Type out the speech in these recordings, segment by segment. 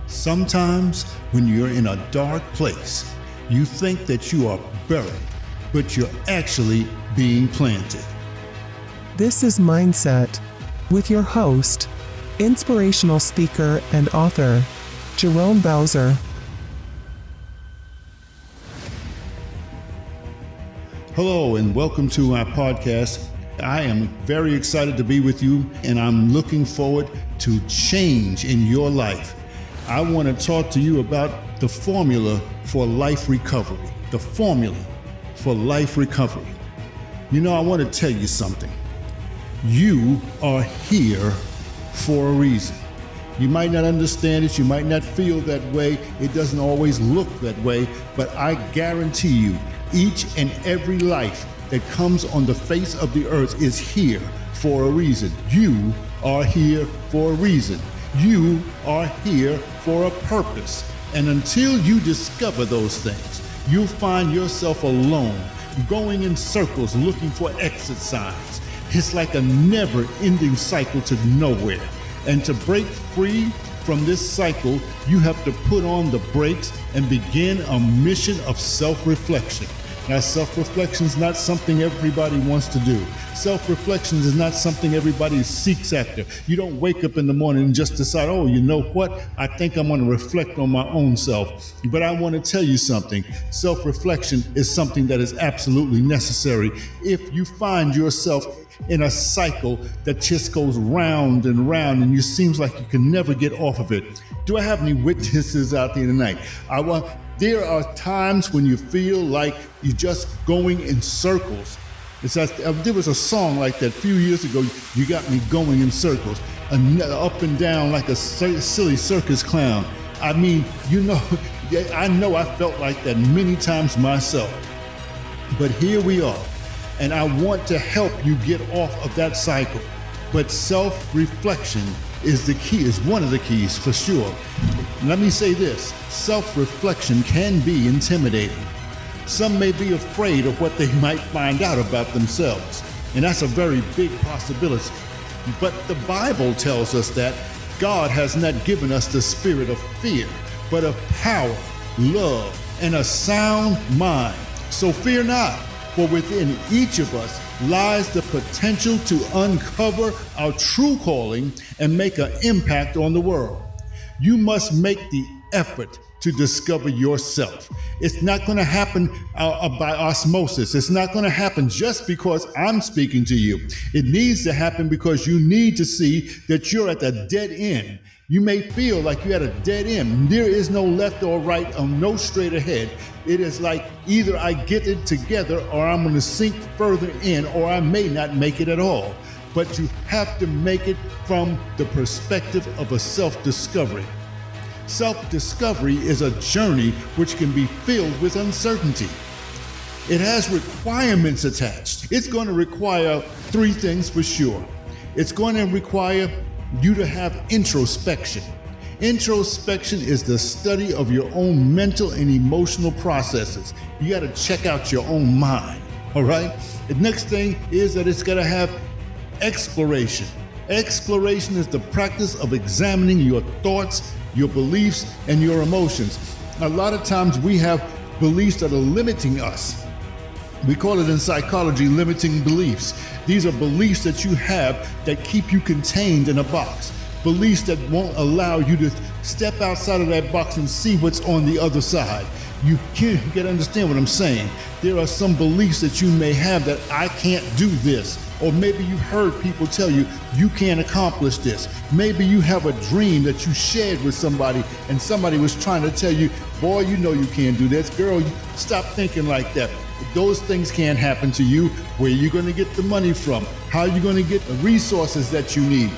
Sometimes when you're in a dark place, you think that you are buried, but you're actually being planted. This is Mindset with your host, inspirational speaker and author, Jerome Bowser. Hello and welcome to our podcast. I am very excited to be with you, and I'm looking forward to change in your life. I want to talk to you about the formula for life recovery. The formula for life recovery. You know, I want to tell you something. You are here for a reason. You might not understand it. You might not feel that way. It doesn't always look that way. But I guarantee you, each and every life that comes on the face of the earth is here for a reason. You are here for a reason. You are here for a purpose. And until you discover those things, you'll find yourself alone, going in circles looking for exit signs. It's like a never-ending cycle to nowhere. And to break free from this cycle, you have to put on the brakes and begin a mission of self-reflection. Now, self-reflection is not something everybody wants to do. Self-reflection is not something everybody seeks after. You don't wake up in the morning and just decide, oh, you know what? I think I'm going to reflect on my own self. But I want to tell you something. Self-reflection is something that is absolutely necessary. If you find yourself in a cycle that just goes round and round and it seems like you can never get off of it. Do I have any witnesses out there tonight? There are times when you feel like you're just going in circles. There was a song like that a few years ago, You Got Me Going in Circles, up and down like a silly circus clown. I mean, I know I felt like that many times myself. But here we are, and I want to help you get off of that cycle. But self-reflection is the key, is one of the keys for sure. Let me say this, self-reflection can be intimidating. Some may be afraid of what they might find out about themselves, and that's a very big possibility. But the Bible tells us that God has not given us the spirit of fear, but of power, love, and a sound mind. So fear not, for within each of us lies the potential to uncover our true calling and make an impact on the world. You must make the effort to discover yourself. It's not going to happen by osmosis. It's not going to happen just because I'm speaking to you. It needs to happen because you need to see that you're at the dead end. You may feel like you're at a dead end. There is no left or right or no straight ahead. It is like either I get it together or I'm going to sink further in, or I may not make it at all. But you have to make it from the perspective of a self-discovery. Self-discovery is a journey which can be filled with uncertainty. It has requirements attached. It's going to require three things for sure. It's going to require you to have introspection. Introspection is the study of your own mental and emotional processes. You got to check out your own mind, all right? The next thing is that it's got to have exploration. Exploration is the practice of examining your thoughts, your beliefs, and your emotions. A lot of times we have beliefs that are limiting us. We call it in psychology limiting beliefs. These are beliefs that you have that keep you contained in a box. Beliefs that won't allow you to step outside of that box and see what's on the other side. You can't understand what I'm saying. There are some beliefs that you may have that I can't do this. Or maybe you heard people tell you, you can't accomplish this. Maybe you have a dream that you shared with somebody and somebody was trying to tell you, boy, you know you can't do this. Girl, stop thinking like that. Those things can't happen to you. Where are you going to get the money from? How are you going to get the resources that you need?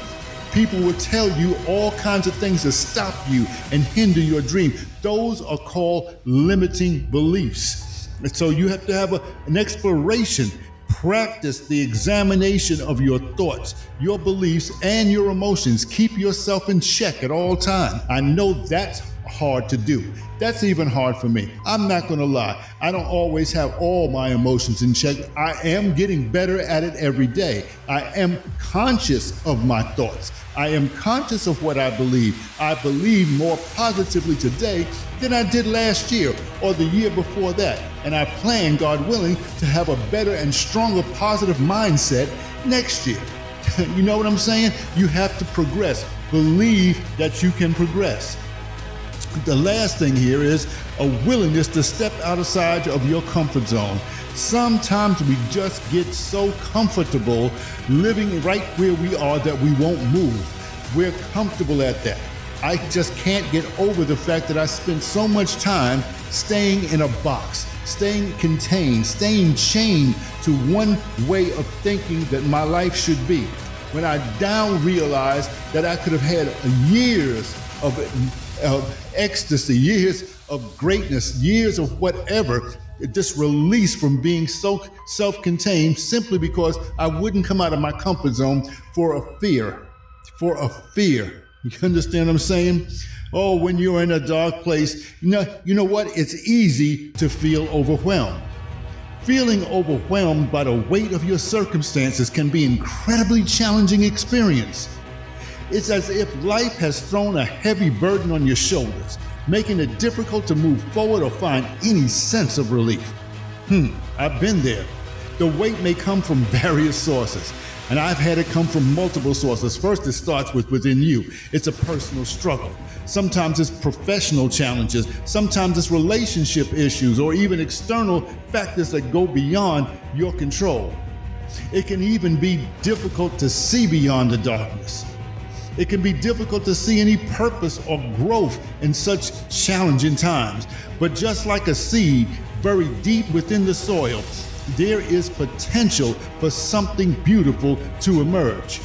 People will tell you all kinds of things to stop you and hinder your dream. Those are called limiting beliefs. And so you have to have an exploration. Practice the examination of your thoughts, your beliefs, and your emotions. Keep yourself in check at all times. I know that's hard to do. That's even hard for me. I'm not going to lie. I don't always have all my emotions in check. I am getting better at it every day. I am conscious of my thoughts. I am conscious of what I believe. I believe more positively today than I did last year or the year before that. And I plan, God willing, to have a better and stronger positive mindset next year. You know what I'm saying? You have to progress. Believe that you can progress. The last thing here is a willingness to step outside of your comfort zone. Sometimes we just get so comfortable living right where we are that we won't move. We're comfortable at that. I just can't get over the fact that I spend so much time staying in a box, staying contained, staying chained to one way of thinking that my life should be. When I now realized that I could have had years of ecstasy, years of greatness, years of whatever, just release from being so self-contained simply because I wouldn't come out of my comfort zone for a fear. You understand what I'm saying? Oh, when you're in a dark place, you know what? It's easy to feel overwhelmed. Feeling overwhelmed by the weight of your circumstances can be an incredibly challenging experience. It's as if life has thrown a heavy burden on your shoulders, making it difficult to move forward or find any sense of relief. I've been there. The weight may come from various sources, and I've had it come from multiple sources. First, it starts within you. It's a personal struggle. Sometimes it's professional challenges. Sometimes it's relationship issues or even external factors that go beyond your control. It can even be difficult to see beyond the darkness. It can be difficult to see any purpose or growth in such challenging times. But just like a seed buried deep within the soil, there is potential for something beautiful to emerge.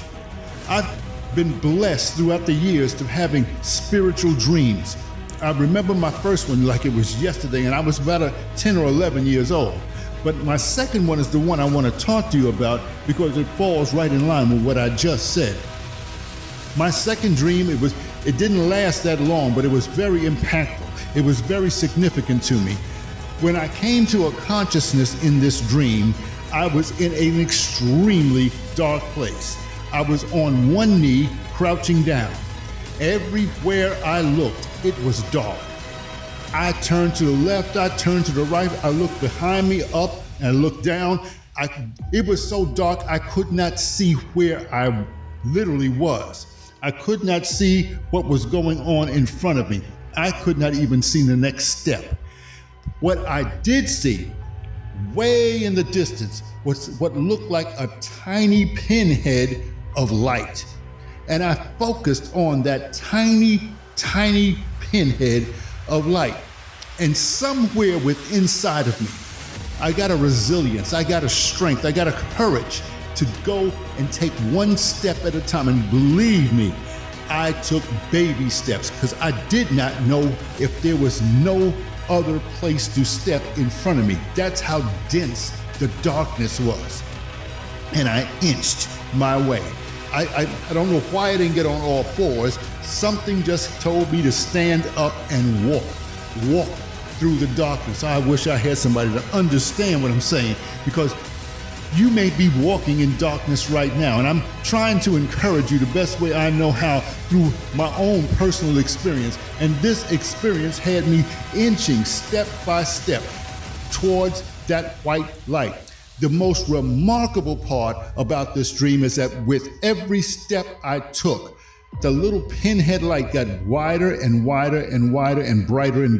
I've been blessed throughout the years to having spiritual dreams. I remember my first one like it was yesterday, and I was about 10 or 11 years old. But my second one is the one I want to talk to you about because it falls right in line with what I just said. My second dream, it didn't last that long, but it was very impactful. It was very significant to me. When I came to a consciousness in this dream, I was in an extremely dark place. I was on one knee, crouching down. Everywhere I looked, it was dark. I turned to the left, I turned to the right, I looked behind me, up, and looked down. It was so dark, I could not see where I literally was. I could not see what was going on in front of me. I could not even see the next step. What I did see, way in the distance, was what looked like a tiny pinhead of light. And I focused on that tiny, tiny pinhead of light. And somewhere within inside of me, I got a resilience, I got a strength, I got a courage to go and take one step at a time. And believe me, I took baby steps because I did not know if there was no other place to step in front of me. That's how dense the darkness was. And I inched my way. I don't know why I didn't get on all fours. Something just told me to stand up and walk through the darkness. I wish I had somebody to understand what I'm saying, because you may be walking in darkness right now, and I'm trying to encourage you the best way I know how through my own personal experience. And this experience had me inching step by step towards that white light. The most remarkable part about this dream is that with every step I took, the little pinhead light got wider and wider and wider and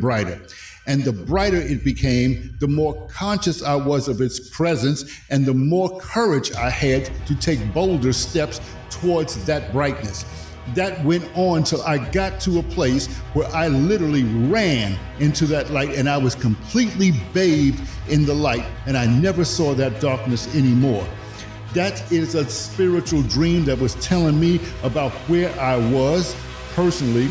brighter. And the brighter it became, the more conscious I was of its presence and the more courage I had to take bolder steps towards that brightness. That went on till I got to a place where I literally ran into that light and I was completely bathed in the light, and I never saw that darkness anymore. That is a spiritual dream that was telling me about where I was personally,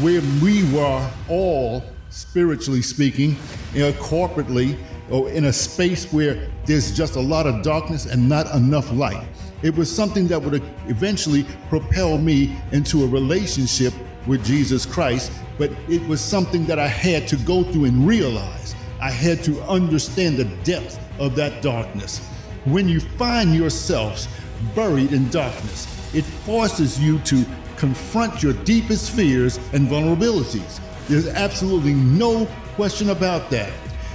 where we were all spiritually speaking, corporately, or in a space where there's just a lot of darkness and not enough light. It was something that would eventually propel me into a relationship with Jesus Christ, but it was something that I had to go through and realize. I had to understand the depth of that darkness. When you find yourselves buried in darkness, it forces you to confront your deepest fears and vulnerabilities. There's absolutely no question about that.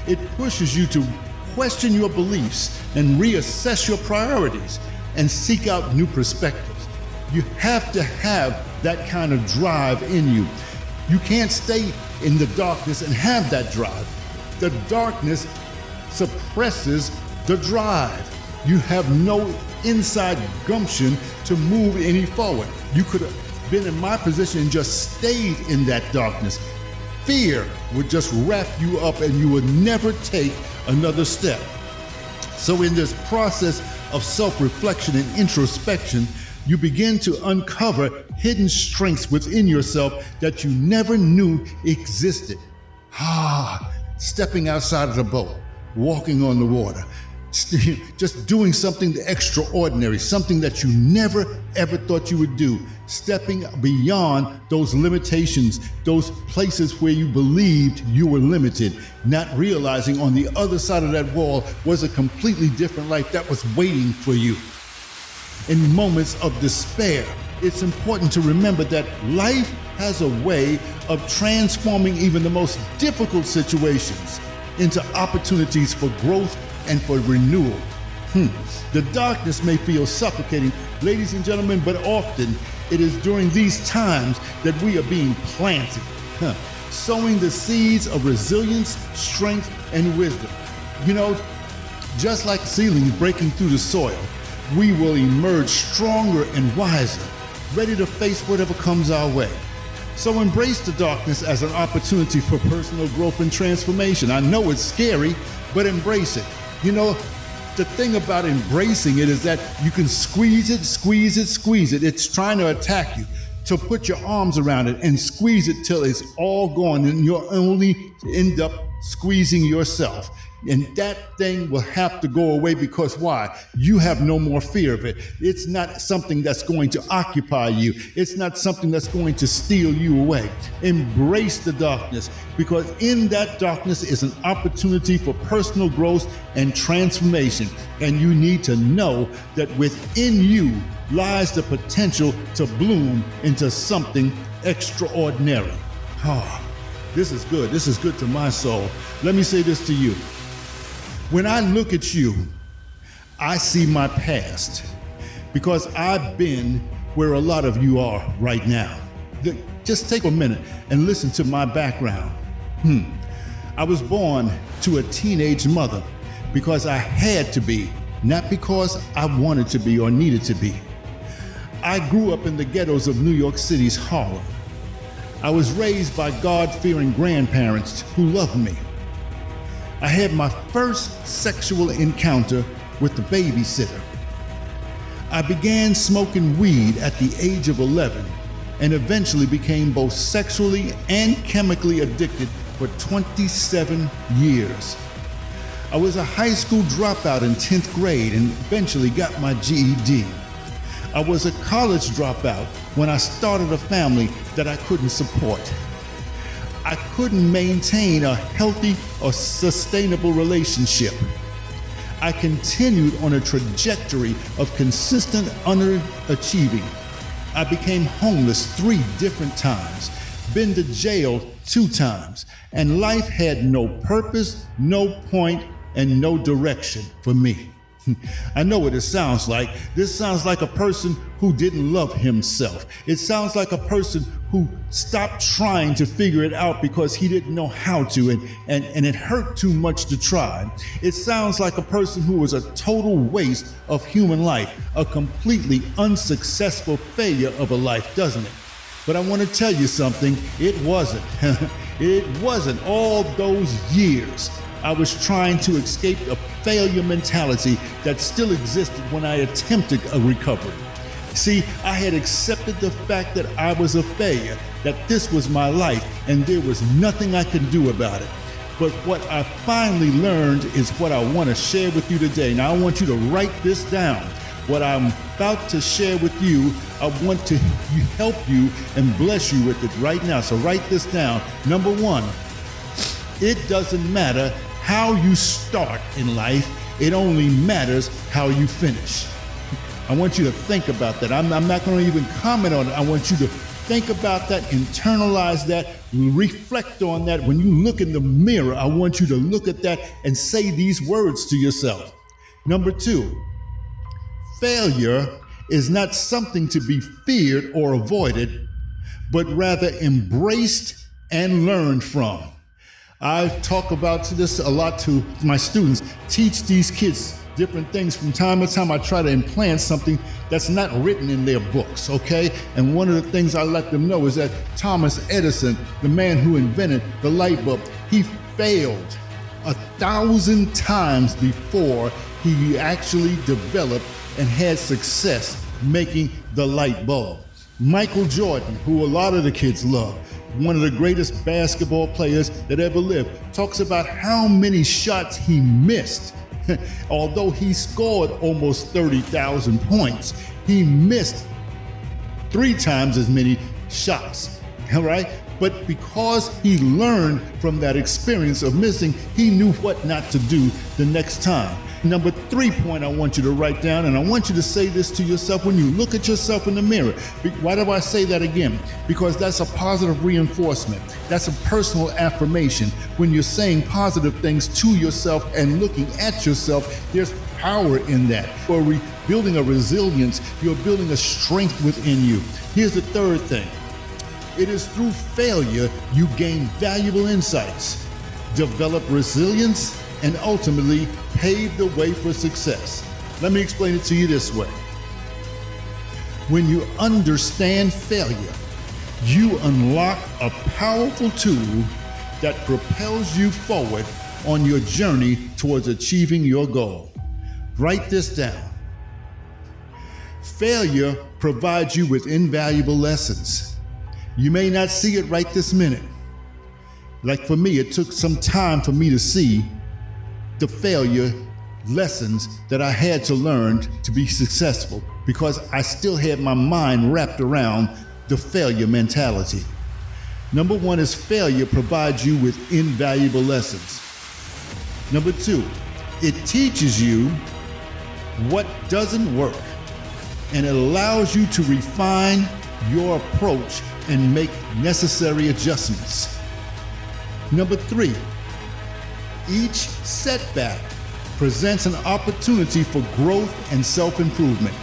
It pushes you to question your beliefs and reassess your priorities and seek out new perspectives. You have to have that kind of drive in you. You can't stay in the darkness and have that drive. The darkness suppresses the drive. You have no inside gumption to move any forward. You could have been in my position and just stayed in that darkness. Fear would just wrap you up and you would never take another step. So in this process of self-reflection and introspection, you begin to uncover hidden strengths within yourself that you never knew existed. Stepping outside of the boat, walking on the water, just doing something extraordinary, something that you never ever thought you would do, stepping beyond those limitations, those places where you believed you were limited, not realizing on the other side of that wall was a completely different life that was waiting for you. In moments of despair, it's important to remember that life has a way of transforming even the most difficult situations into opportunities for growth and for renewal. The darkness may feel suffocating, ladies and gentlemen, but often it is during these times that we are being planted, sowing the seeds of resilience, strength, and wisdom. You know, just like seedlings breaking through the soil, we will emerge stronger and wiser, ready to face whatever comes our way. So embrace the darkness as an opportunity for personal growth and transformation. I know it's scary, but embrace it. You know, the thing about embracing it is that you can squeeze it. It's trying to attack you. So put your arms around it and squeeze it till it's all gone, and you'll only end up squeezing yourself. And that thing will have to go away because why? You have no more fear of it. It's not something that's going to occupy you. It's not something that's going to steal you away. Embrace the darkness, because in that darkness is an opportunity for personal growth and transformation. And you need to know that within you lies the potential to bloom into something extraordinary. This is good. This is good to my soul. Let me say this to you. When I look at you, I see my past, because I've been where a lot of you are right now. Just take a minute and listen to my background. I was born to a teenage mother because I had to be, not because I wanted to be or needed to be. I grew up in the ghettos of New York City's Harlem. I was raised by God-fearing grandparents who loved me. I had my first sexual encounter with the babysitter. I began smoking weed at the age of 11 and eventually became both sexually and chemically addicted for 27 years. I was a high school dropout in 10th grade and eventually got my GED. I was a college dropout when I started a family that I couldn't support. I couldn't maintain a healthy or sustainable relationship. I continued on a trajectory of consistent underachieving. I became homeless 3 different times, been to jail 2 times, and life had no purpose, no point, and no direction for me. I know what it sounds like. This sounds like a person who didn't love himself. It sounds like a person who stopped trying to figure it out because he didn't know how to, and it hurt too much to try. It sounds like a person who was a total waste of human life, a completely unsuccessful failure of a life, doesn't it? But I want to tell you something, it wasn't. It wasn't. All those years I was trying to escape a failure mentality that still existed when I attempted a recovery. See, I had accepted the fact that I was a failure, that this was my life, and there was nothing I could do about it. But what I finally learned is what I want to share with you today. Now, I want you to write this down. What I'm about to share with you, I want to help you and bless you with it right now. So write this down. Number one, it doesn't matter how you start in life. It only matters how you finish. I want you to think about that. I'm not going to even comment on it. I want you to think about that, internalize that, reflect on that. When you look in the mirror, I want you to look at that and say these words to yourself. Number two, failure is not something to be feared or avoided, but rather embraced and learned from. I talk about this a lot to my students, teach these kids different things. From time to time, I try to implant something that's not written in their books, okay? And one of the things I let them know is that Thomas Edison, the man who invented the light bulb, he failed 1,000 times before he actually developed and had success making the light bulb. Michael Jordan, who a lot of the kids love, one of the greatest basketball players that ever lived, talks about how many shots he missed. Although he scored almost 30,000 points, he missed 3 times as many shots, all right? But because he learned from that experience of missing, he knew what not to do the next time. Number 3 point I want you to write down, and I want you to say this to yourself when you look at yourself in the mirror. Why do I say that again? Because that's a positive reinforcement. That's a personal affirmation. When you're saying positive things to yourself and looking at yourself, there's power in that. You're building a resilience. You're building a strength within you. Here's the third thing. It is through failure you gain valuable insights, develop resilience, and ultimately pave the way for success. Let me explain it to you this way. When you understand failure, you unlock a powerful tool that propels you forward on your journey towards achieving your goal. Write this down. Failure provides you with invaluable lessons. You may not see it right this minute. Like for me, it took some time for me to see the failure lessons that I had to learn to be successful, because I still had my mind wrapped around the failure mentality. Number one is failure provides you with invaluable lessons. Number 2, it teaches you what doesn't work, and it allows you to refine your approach and make necessary adjustments. Number 3, each setback presents an opportunity for growth and self-improvement.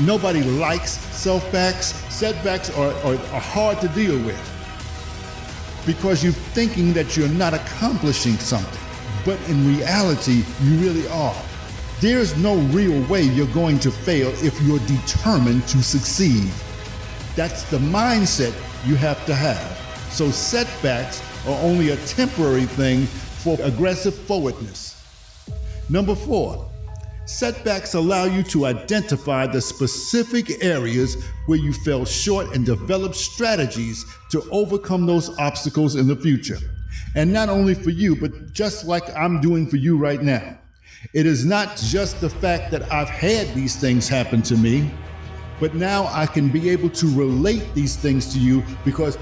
Nobody likes setbacks. Setbacks are hard to deal with because you're thinking that you're not accomplishing something, but in reality, you really are. There's no real way you're going to fail if you're determined to succeed. That's the mindset you have to have. So setbacks are only a temporary thing for aggressive forwardness. Number 4, setbacks allow you to identify the specific areas where you fell short and develop strategies to overcome those obstacles in the future. And not only for you, but just like I'm doing for you right now. It is not just the fact that I've had these things happen to me, but now I can be able to relate these things to you, because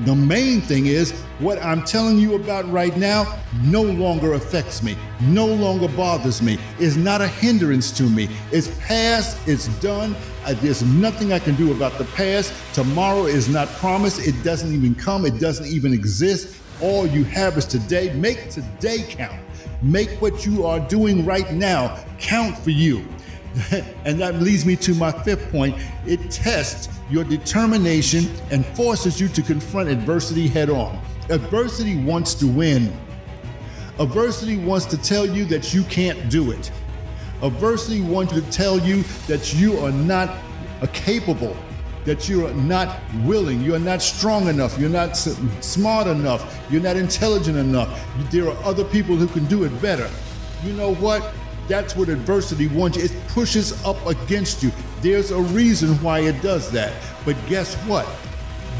the main thing is what I'm telling you about right now no longer affects me, no longer bothers me, is not a hindrance to me. It's past, it's done. There's nothing I can do about the past. Tomorrow is not promised. It doesn't even come. It doesn't even exist. All you have is today. Make today count. Make what you are doing right now count for you. And that leads me to my 5th point. It tests your determination and forces you to confront adversity head on. Adversity wants to win. Adversity wants to tell you that you can't do it. Adversity wants to tell you that you are not capable, that you are not willing, you're not strong enough, you're not smart enough, you're not intelligent enough. There are other people who can do it better. You know what? That's what adversity wants you. It pushes up against you. There's a reason why it does that. But guess what?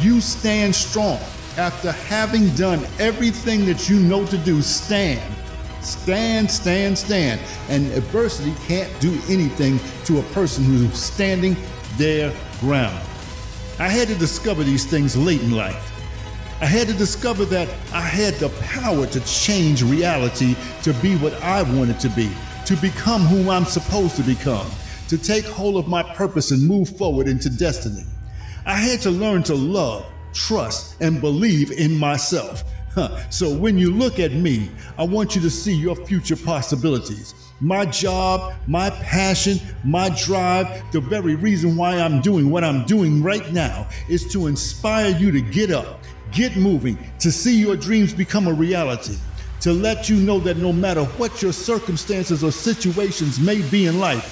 You stand strong. After having done everything that you know to do, stand. Stand, stand, stand. And adversity can't do anything to a person who's standing their ground. I had to discover these things late in life. I had to discover that I had the power to change reality to be what I wanted to be, to become who I'm supposed to become, to take hold of my purpose and move forward into destiny. I had to learn to love, trust, and believe in myself. So when you look at me, I want you to see your future possibilities. My job, my passion, my drive, the very reason why I'm doing what I'm doing right now is to inspire you to get up, get moving, to see your dreams become a reality, to let you know that no matter what your circumstances or situations may be in life,